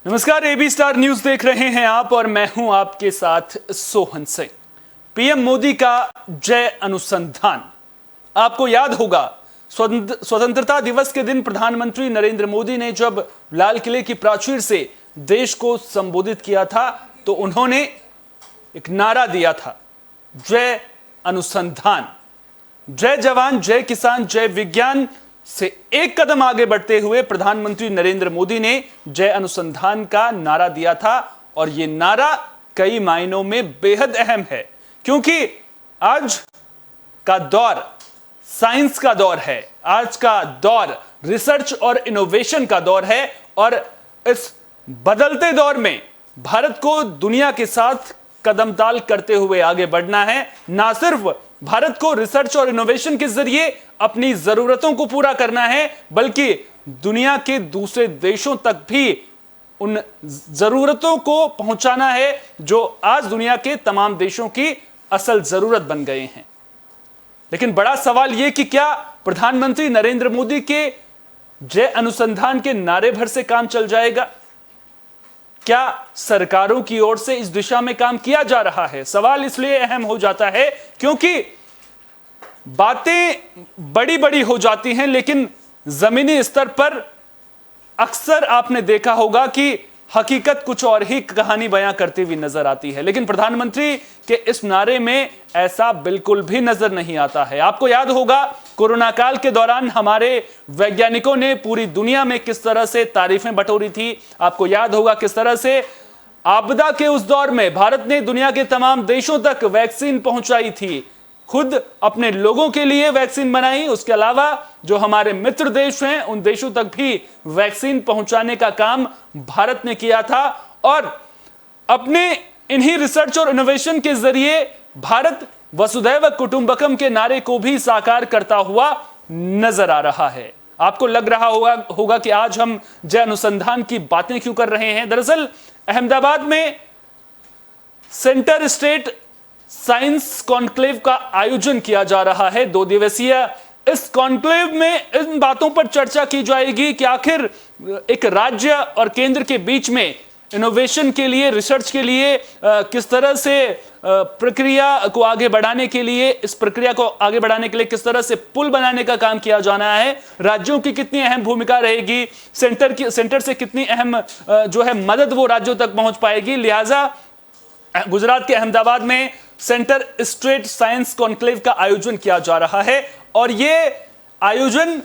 नमस्कार, AB star news देख रहे हैं आप और मैं हूं आपके साथ सोहन सिंह। पीएम मोदी का जय अनुसंधान। आपको याद होगा स्वतंत्रता दिवस के दिन प्रधानमंत्री नरेंद्र मोदी ने जब लाल किले की प्राचीर से देश को संबोधित किया था तो उन्होंने एक नारा दिया था, जय अनुसंधान। जय जवान, जय किसान, जय विज्ञान से एक कदम आगे बढ़ते हुए प्रधानमंत्री नरेंद्र मोदी ने जय अनुसंधान का नारा दिया था और यह नारा कई मायनों में बेहद अहम है, क्योंकि आज का दौर साइंस का दौर है। आज का दौर रिसर्च और इनोवेशन का दौर है और इस बदलते दौर में भारत को दुनिया के साथ कदम ताल करते हुए आगे बढ़ना है। ना सिर्फ भारत को रिसर्च और इनोवेशन के जरिए अपनी जरूरतों को पूरा करना है, बल्कि दुनिया के दूसरे देशों तक भी उन जरूरतों को पहुंचाना है जो आज दुनिया के तमाम देशों की असल जरूरत बन गए हैं। लेकिन बड़ा सवाल यह कि क्या प्रधानमंत्री नरेंद्र मोदी के जय अनुसंधान के नारे भर से काम चल जाएगा? क्या सरकारों की ओर से इस दिशा में काम किया जा रहा है? सवाल इसलिए अहम हो जाता है क्योंकि बातें बड़ी बड़ी हो जाती हैं, लेकिन जमीनी स्तर पर अक्सर आपने देखा होगा कि हकीकत कुछ और ही कहानी बयां करती हुई नजर आती है। लेकिन प्रधानमंत्री के इस नारे में ऐसा बिल्कुल भी नजर नहीं आता है। आपको याद होगा कोरोना काल के दौरान हमारे वैज्ञानिकों ने पूरी दुनिया में किस तरह से तारीफें बटोरी थी। आपको याद होगा किस तरह से आपदा के उस दौर में भारत ने दुनिया के तमाम देशों तक वैक्सीन पहुंचाई थी, खुद अपने लोगों के लिए वैक्सीन बनाई, उसके अलावा जो हमारे मित्र देश हैं उन देशों तक भी वैक्सीन पहुंचाने का काम भारत ने किया था। और अपने इन्हीं रिसर्च और इनोवेशन के जरिए भारत वसुधैव कुटुंबकम के नारे को भी साकार करता हुआ नजर आ रहा है। आपको लग रहा होगा कि आज हम जय अनुसंधान की बातें क्यों कर रहे हैं। दरअसल अहमदाबाद में सेंटर स्टेट साइंस कॉन्क्लेव का आयोजन किया जा रहा है, 2 दिवसीय। इस कॉन्क्लेव में इन बातों पर चर्चा की जाएगी कि आखिर एक राज्य और केंद्र के बीच में इनोवेशन के लिए, रिसर्च के लिए किस तरह से प्रक्रिया को आगे बढ़ाने के लिए, इस प्रक्रिया को आगे बढ़ाने के लिए किस तरह से पुल बनाने का काम किया जाना है। राज्यों की कितनी अहम भूमिका रहेगी, सेंटर से कितनी अहम जो है मदद वो राज्यों तक पहुंच पाएगी। लिहाजा गुजरात के अहमदाबाद में सेंटर स्टेट साइंस कॉन्क्लेव का आयोजन किया जा रहा है और यह आयोजन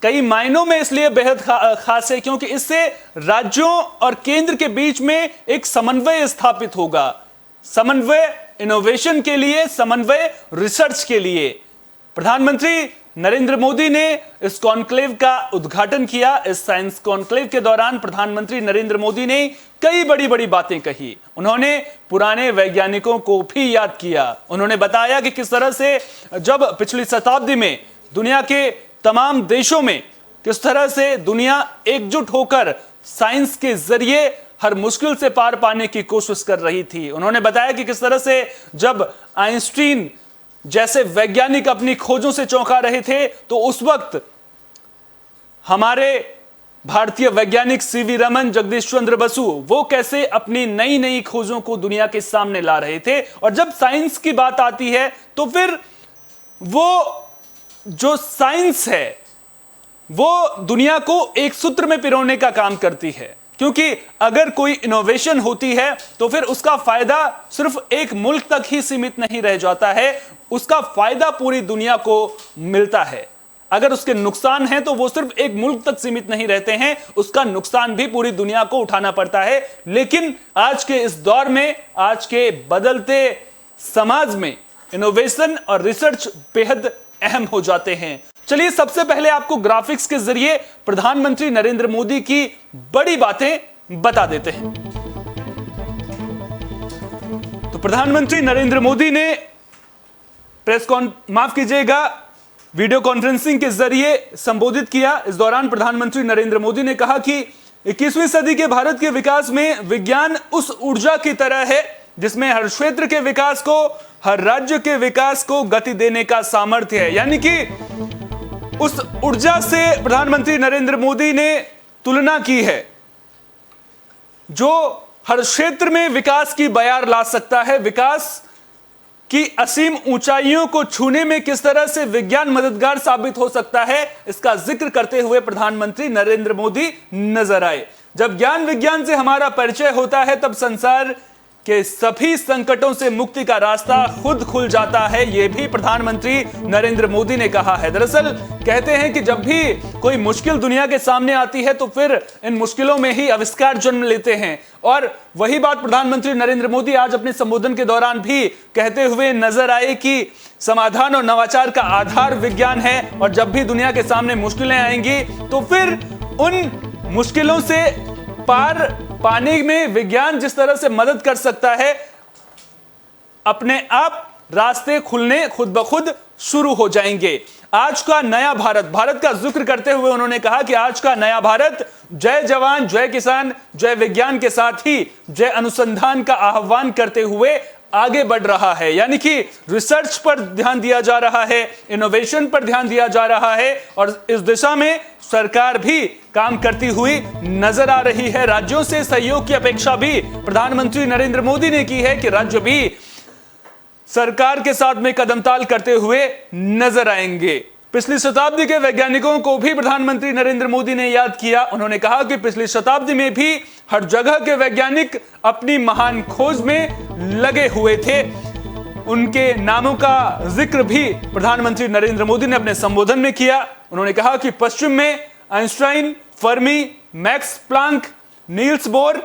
कई मायनों में इसलिए बेहद खास है क्योंकि इससे राज्यों और केंद्र के बीच में एक समन्वय स्थापित होगा। समन्वय इनोवेशन के लिए, समन्वय रिसर्च के लिए। प्रधानमंत्री नरेंद्र मोदी ने इस कॉन्क्लेव का उद्घाटन किया। इस साइंस कॉन्क्लेव के दौरान प्रधानमंत्री नरेंद्र मोदी ने कई बड़ी बड़ी बातें कही। उन्होंने पुराने वैज्ञानिकों को भी याद किया। उन्होंने बताया कि किस तरह से जब पिछली शताब्दी में दुनिया के तमाम देशों में किस तरह से दुनिया एकजुट होकर साइंस के जरिए हर मुश्किल से पार पाने की कोशिश कर रही थी। उन्होंने बताया कि किस तरह से जब आइंस्टीन जैसे वैज्ञानिक अपनी खोजों से चौंका रहे थे तो उस वक्त हमारे भारतीय वैज्ञानिक सीवी रमन, जगदीश चंद्र बसु, वो कैसे अपनी नई नई खोजों को दुनिया के सामने ला रहे थे। और जब साइंस की बात आती है तो फिर वो जो साइंस है वो दुनिया को एक सूत्र में पिरोने का काम करती है, क्योंकि अगर कोई इनोवेशन होती है तो फिर उसका फायदा सिर्फ एक मुल्क तक ही सीमित नहीं रह जाता है, उसका फायदा पूरी दुनिया को मिलता है। अगर उसके नुकसान हैं तो वो सिर्फ एक मुल्क तक सीमित नहीं रहते हैं, उसका नुकसान भी पूरी दुनिया को उठाना पड़ता है। लेकिन आज के इस दौर में, आज के बदलते समाज में इनोवेशन और रिसर्च बेहद अहम हो जाते हैं। चलिए सबसे पहले आपको ग्राफिक्स के जरिए प्रधानमंत्री नरेंद्र मोदी की बड़ी बातें बता देते हैं। तो प्रधानमंत्री नरेंद्र मोदी ने वीडियो कॉन्फ्रेंसिंग के जरिए संबोधित किया। इस दौरान प्रधानमंत्री नरेंद्र मोदी ने कहा कि 21वीं सदी के भारत के विकास में विज्ञान उस ऊर्जा की तरह है जिसमें हर क्षेत्र के विकास को, हर राज्य के विकास को गति देने का सामर्थ्य है। यानी कि उस ऊर्जा से प्रधानमंत्री नरेंद्र मोदी ने तुलना की है जो हर क्षेत्र में विकास की बयार ला सकता है, विकास की असीम ऊंचाइयों को छूने में किस तरह से विज्ञान मददगार साबित हो सकता है, इसका जिक्र करते हुए प्रधानमंत्री नरेंद्र मोदी नजर आए। जब ज्ञान विज्ञान से हमारा परिचय होता है तब संसार के सभी संकटों से मुक्ति का रास्ता खुद खुल जाता है, यह भी प्रधानमंत्री नरेंद्र मोदी ने कहा है। दरअसल कहते हैं कि जब भी कोई मुश्किल दुनिया के सामने आती है तो फिर इन मुश्किलों में ही आविष्कार जन्म लेते हैं, और वही बात प्रधानमंत्री नरेंद्र मोदी आज अपने संबोधन के दौरान भी कहते हुए नजर आए कि समाधान और नवाचार का आधार विज्ञान है, और जब भी दुनिया के सामने मुश्किलें आएंगी तो फिर उन मुश्किलों से पार पाने में विज्ञान जिस तरह से मदद कर सकता है, अपने आप रास्ते खुलने खुद ब खुद शुरू हो जाएंगे। आज का नया भारत, भारत का जिक्र करते हुए उन्होंने कहा कि आज का नया भारत जय जवान, जय किसान, जय विज्ञान के साथ ही जय अनुसंधान का आह्वान करते हुए आगे बढ़ रहा है। यानी कि रिसर्च पर ध्यान दिया जा रहा है, इनोवेशन पर ध्यान दिया जा रहा है, और इस दिशा में सरकार भी काम करती हुई नजर आ रही है। राज्यों से सहयोग की अपेक्षा भी प्रधानमंत्री नरेंद्र मोदी ने की है कि राज्य भी सरकार के साथ में कदमताल करते हुए नजर आएंगे। पिछली शताब्दी के वैज्ञानिकों को भी प्रधानमंत्री नरेंद्र मोदी ने याद किया। उन्होंने कहा कि पिछली शताब्दी में भी हर जगह के वैज्ञानिक अपनी महान खोज में लगे हुए थे। उनके नामों का जिक्र भी प्रधानमंत्री नरेंद्र मोदी ने अपने संबोधन में किया। उन्होंने कहा कि पश्चिम में Einstein, Fermi, max Planck, Niels Bohr,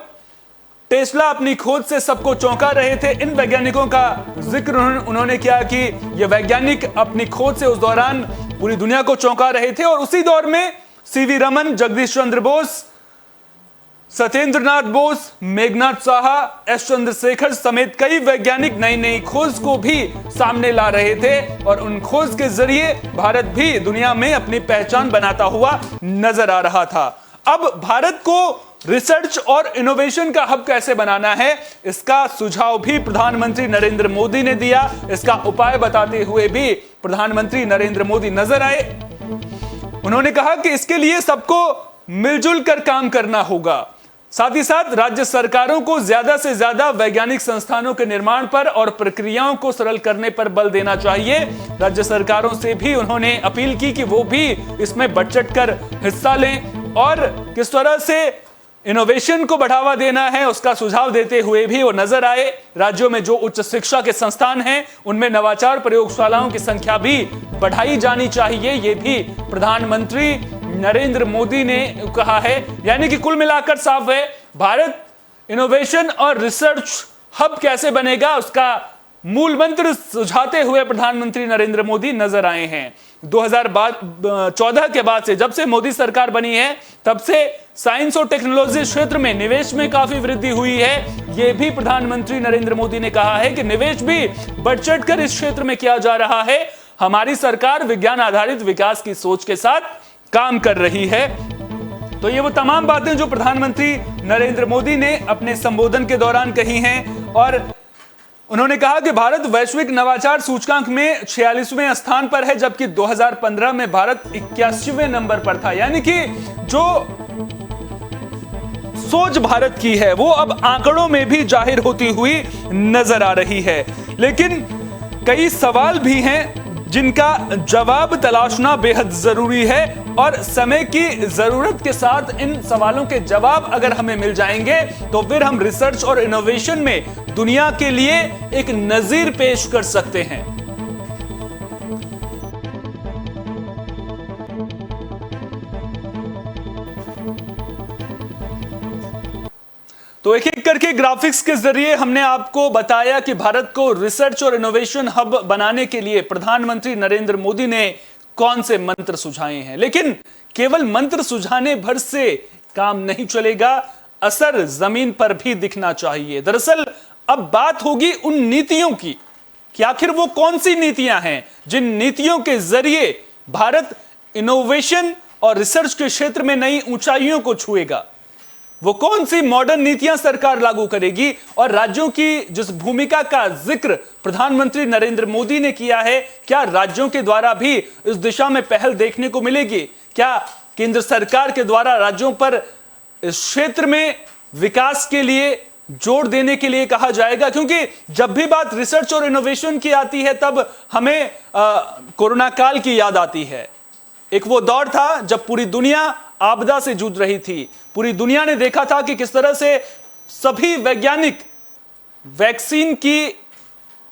Tesla अपनी खोज से सबको चौंका रहे थे। इन वैज्ञानिकों का जिक्र उन्होंने किया कि ये वैज्ञानिक अपनी खोज से उस दौरान पूरी दुनिया को चौंका रहे थे, और उसी दौर में सीवी रमन, जगदीश चंद्र बोस, सत्येंद्र नाथ बोस, मेघनाथ साहा, एस चंद्रशेखर समेत कई वैज्ञानिक नई नई खोज को भी सामने ला रहे थे, और उन खोज के जरिए भारत भी दुनिया में अपनी पहचान बनाता हुआ नजर आ रहा था। अब भारत को रिसर्च और इनोवेशन का हब कैसे बनाना है, इसका सुझाव भी प्रधानमंत्री नरेंद्र मोदी ने दिया। इसका उपाय बताते हुए भी प्रधानमंत्री नरेंद्र मोदी नजर आए। उन्होंने कहा कि इसके लिए सबको मिलजुल कर काम करना होगा। साथ ही साथ राज्य सरकारों को ज्यादा से ज्यादा वैज्ञानिक संस्थानों के निर्माण पर और प्रक्रियाओं को सरल करने पर बल देना चाहिए। राज्य सरकारों से भी उन्होंने अपील की कि वो भी इसमें बढ़ चढ़ कर हिस्सा लें, और किस तरह से इनोवेशन को बढ़ावा देना है उसका सुझाव देते हुए भी वो नजर आए। राज्यों में जो उच्च शिक्षा के संस्थान हैं उनमें नवाचार प्रयोगशालाओं की संख्या भी बढ़ाई जानी चाहिए, ये भी प्रधानमंत्री नरेंद्र मोदी ने कहा है। यानी कि कुल मिलाकर साफ है, भारत इनोवेशन और रिसर्च हब कैसे बनेगा उसका मूल मंत्र सुझाते हुए प्रधानमंत्री नरेंद्र मोदी नजर आए हैं। 2014 के बाद से, जब से मोदी सरकार बनी है, तब से साइंस और टेक्नोलॉजी क्षेत्र में निवेश में काफी वृद्धि हुई है। यह भी प्रधानमंत्री नरेंद्र मोदी ने कहा है कि निवेश भी बढ़ चढ़कर इस क्षेत्र में किया जा रहा है। हमारी सरकार विज्ञान आधारित विकास की सोच के साथ काम कर रही है। तो ये वो तमाम बातें जो प्रधानमंत्री नरेंद्र मोदी ने अपने संबोधन के दौरान कही हैं, और उन्होंने कहा कि भारत वैश्विक नवाचार सूचकांक में 46वें स्थान पर है, जबकि 2015 में भारत 81वें नंबर पर था। यानी कि जो सोच भारत की है वो अब आंकड़ों में भी जाहिर होती हुई नजर आ रही है। लेकिन कई सवाल भी हैं जिनका जवाब तलाशना बेहद जरूरी है, और समय की जरूरत के साथ इन सवालों के जवाब अगर हमें मिल जाएंगे तो फिर हम रिसर्च और इनोवेशन में दुनिया के लिए एक नजीर पेश कर सकते हैं। तो एक एक करके ग्राफिक्स के जरिए हमने आपको बताया कि भारत को रिसर्च और इनोवेशन हब बनाने के लिए प्रधानमंत्री नरेंद्र मोदी ने कौन से मंत्र सुझाए हैं। लेकिन केवल मंत्र सुझाने भर से काम नहीं चलेगा, असर जमीन पर भी दिखना चाहिए। दरअसल अब बात होगी उन नीतियों की कि आखिर वो कौन सी नीतियां हैं जिन नीतियों के जरिए भारत इनोवेशन और रिसर्च के क्षेत्र में नई ऊंचाइयों को छुएगा। वो कौन सी मॉडर्न नीतियां सरकार लागू करेगी, और राज्यों की जिस भूमिका का जिक्र प्रधानमंत्री नरेंद्र मोदी ने किया है, क्या राज्यों के द्वारा भी इस दिशा में पहल देखने को मिलेगी? क्या केंद्र सरकार के द्वारा राज्यों पर इस क्षेत्र में विकास के लिए जोर देने के लिए कहा जाएगा, क्योंकि जब भी बात रिसर्च और इनोवेशन की आती है तब हमें कोरोना काल की याद आती है। एक वो दौर था जब पूरी दुनिया आपदा से जूझ रही थी। पूरी दुनिया ने देखा था कि किस तरह से सभी वैज्ञानिक वैक्सीन की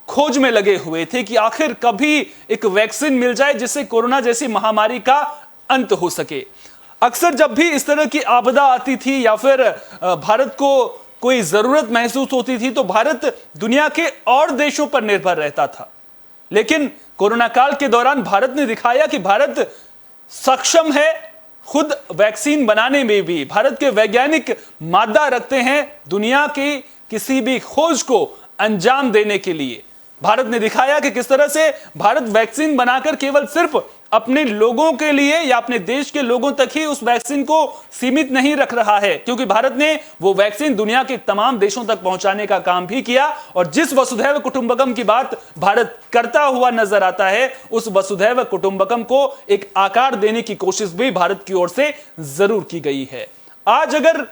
खोज में लगे हुए थे कि आखिर कभी एक वैक्सीन मिल जाए जिससे कोरोना जैसी महामारी का अंत हो सके। अक्सर जब भी इस तरह की आपदा आती थी या फिर भारत को कोई जरूरत महसूस होती थी तो भारत दुनिया के और देशों पर निर्भर रहता था। लेकिन कोरोना काल के दौरान भारत ने दिखाया कि भारत सक्षम है खुद वैक्सीन बनाने में भी। भारत के वैज्ञानिक मादा रखते हैं दुनिया की किसी भी खोज को अंजाम देने के लिए। भारत ने दिखाया कि किस तरह से भारत वैक्सीन बनाकर केवल सिर्फ अपने लोगों के लिए या अपने देश के लोगों तक ही उस वैक्सीन को सीमित नहीं रख रहा है, क्योंकि भारत ने वो वैक्सीन दुनिया के तमाम देशों तक पहुंचाने का काम भी किया। और जिस वसुधैव कुटुंबकम की बात भारत करता हुआ नजर आता है, उस वसुधैव कुटुंबकम को एक आकार देने की कोशिश भी भारत की ओर से जरूर की गई है। आज अगर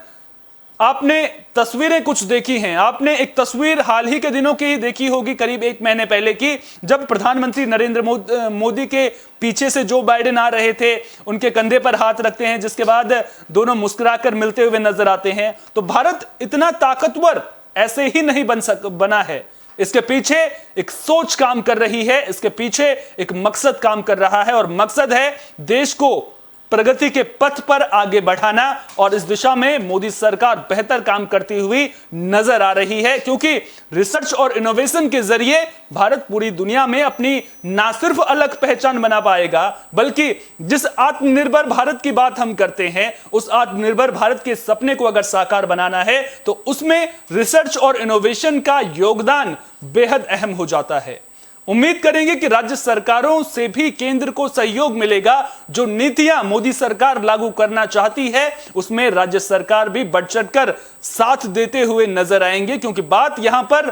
आपने तस्वीरें कुछ देखी हैं, आपने एक तस्वीर हाल ही के दिनों की देखी होगी, करीब 1 महीने पहले की, जब प्रधानमंत्री नरेंद्र मोदी के पीछे से जो बाइडेन आ रहे थे, उनके कंधे पर हाथ रखते हैं, जिसके बाद दोनों मुस्कुराकर मिलते हुए नजर आते हैं। तो भारत इतना ताकतवर ऐसे ही नहीं बना है। इसके पीछे एक सोच काम कर रही है, इसके पीछे एक मकसद काम कर रहा है, और मकसद है देश को प्रगति के पथ पर आगे बढ़ाना। और इस दिशा में मोदी सरकार बेहतर काम करती हुई नजर आ रही है, क्योंकि रिसर्च और इनोवेशन के जरिए भारत पूरी दुनिया में अपनी ना सिर्फ अलग पहचान बना पाएगा, बल्कि जिस आत्मनिर्भर भारत की बात हम करते हैं, उस आत्मनिर्भर भारत के सपने को अगर साकार बनाना है तो उसमें रिसर्च और इनोवेशन का योगदान बेहद अहम हो जाता है। उम्मीद करेंगे कि राज्य सरकारों से भी केंद्र को सहयोग मिलेगा। जो नीतियां मोदी सरकार लागू करना चाहती है उसमें राज्य सरकार भी बढ़ चढ़कर साथ देते हुए नजर आएंगे, क्योंकि बात यहां पर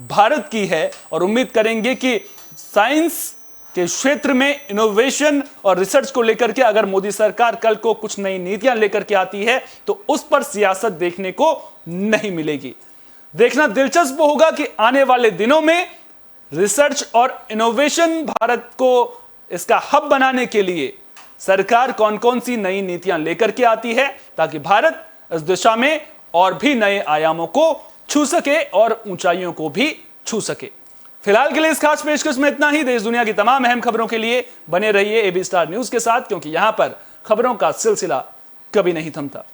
भारत की है। और उम्मीद करेंगे कि साइंस के क्षेत्र में इनोवेशन और रिसर्च को लेकर के अगर मोदी सरकार कल को कुछ नई नीतियां लेकर के आती है तो उस पर सियासत देखने को नहीं मिलेगी। देखना दिलचस्प होगा कि आने वाले दिनों में रिसर्च और इनोवेशन भारत को इसका हब बनाने के लिए सरकार कौन कौन सी नई नीतियां लेकर के आती है, ताकि भारत इस दिशा में और भी नए आयामों को छू सके और ऊंचाइयों को भी छू सके। फिलहाल के लिए इस खास पेशकश में इतना ही। देश दुनिया की तमाम अहम खबरों के लिए बने रहिए AB स्टार न्यूज के साथ, क्योंकि यहां पर खबरों का सिलसिला कभी नहीं थमता।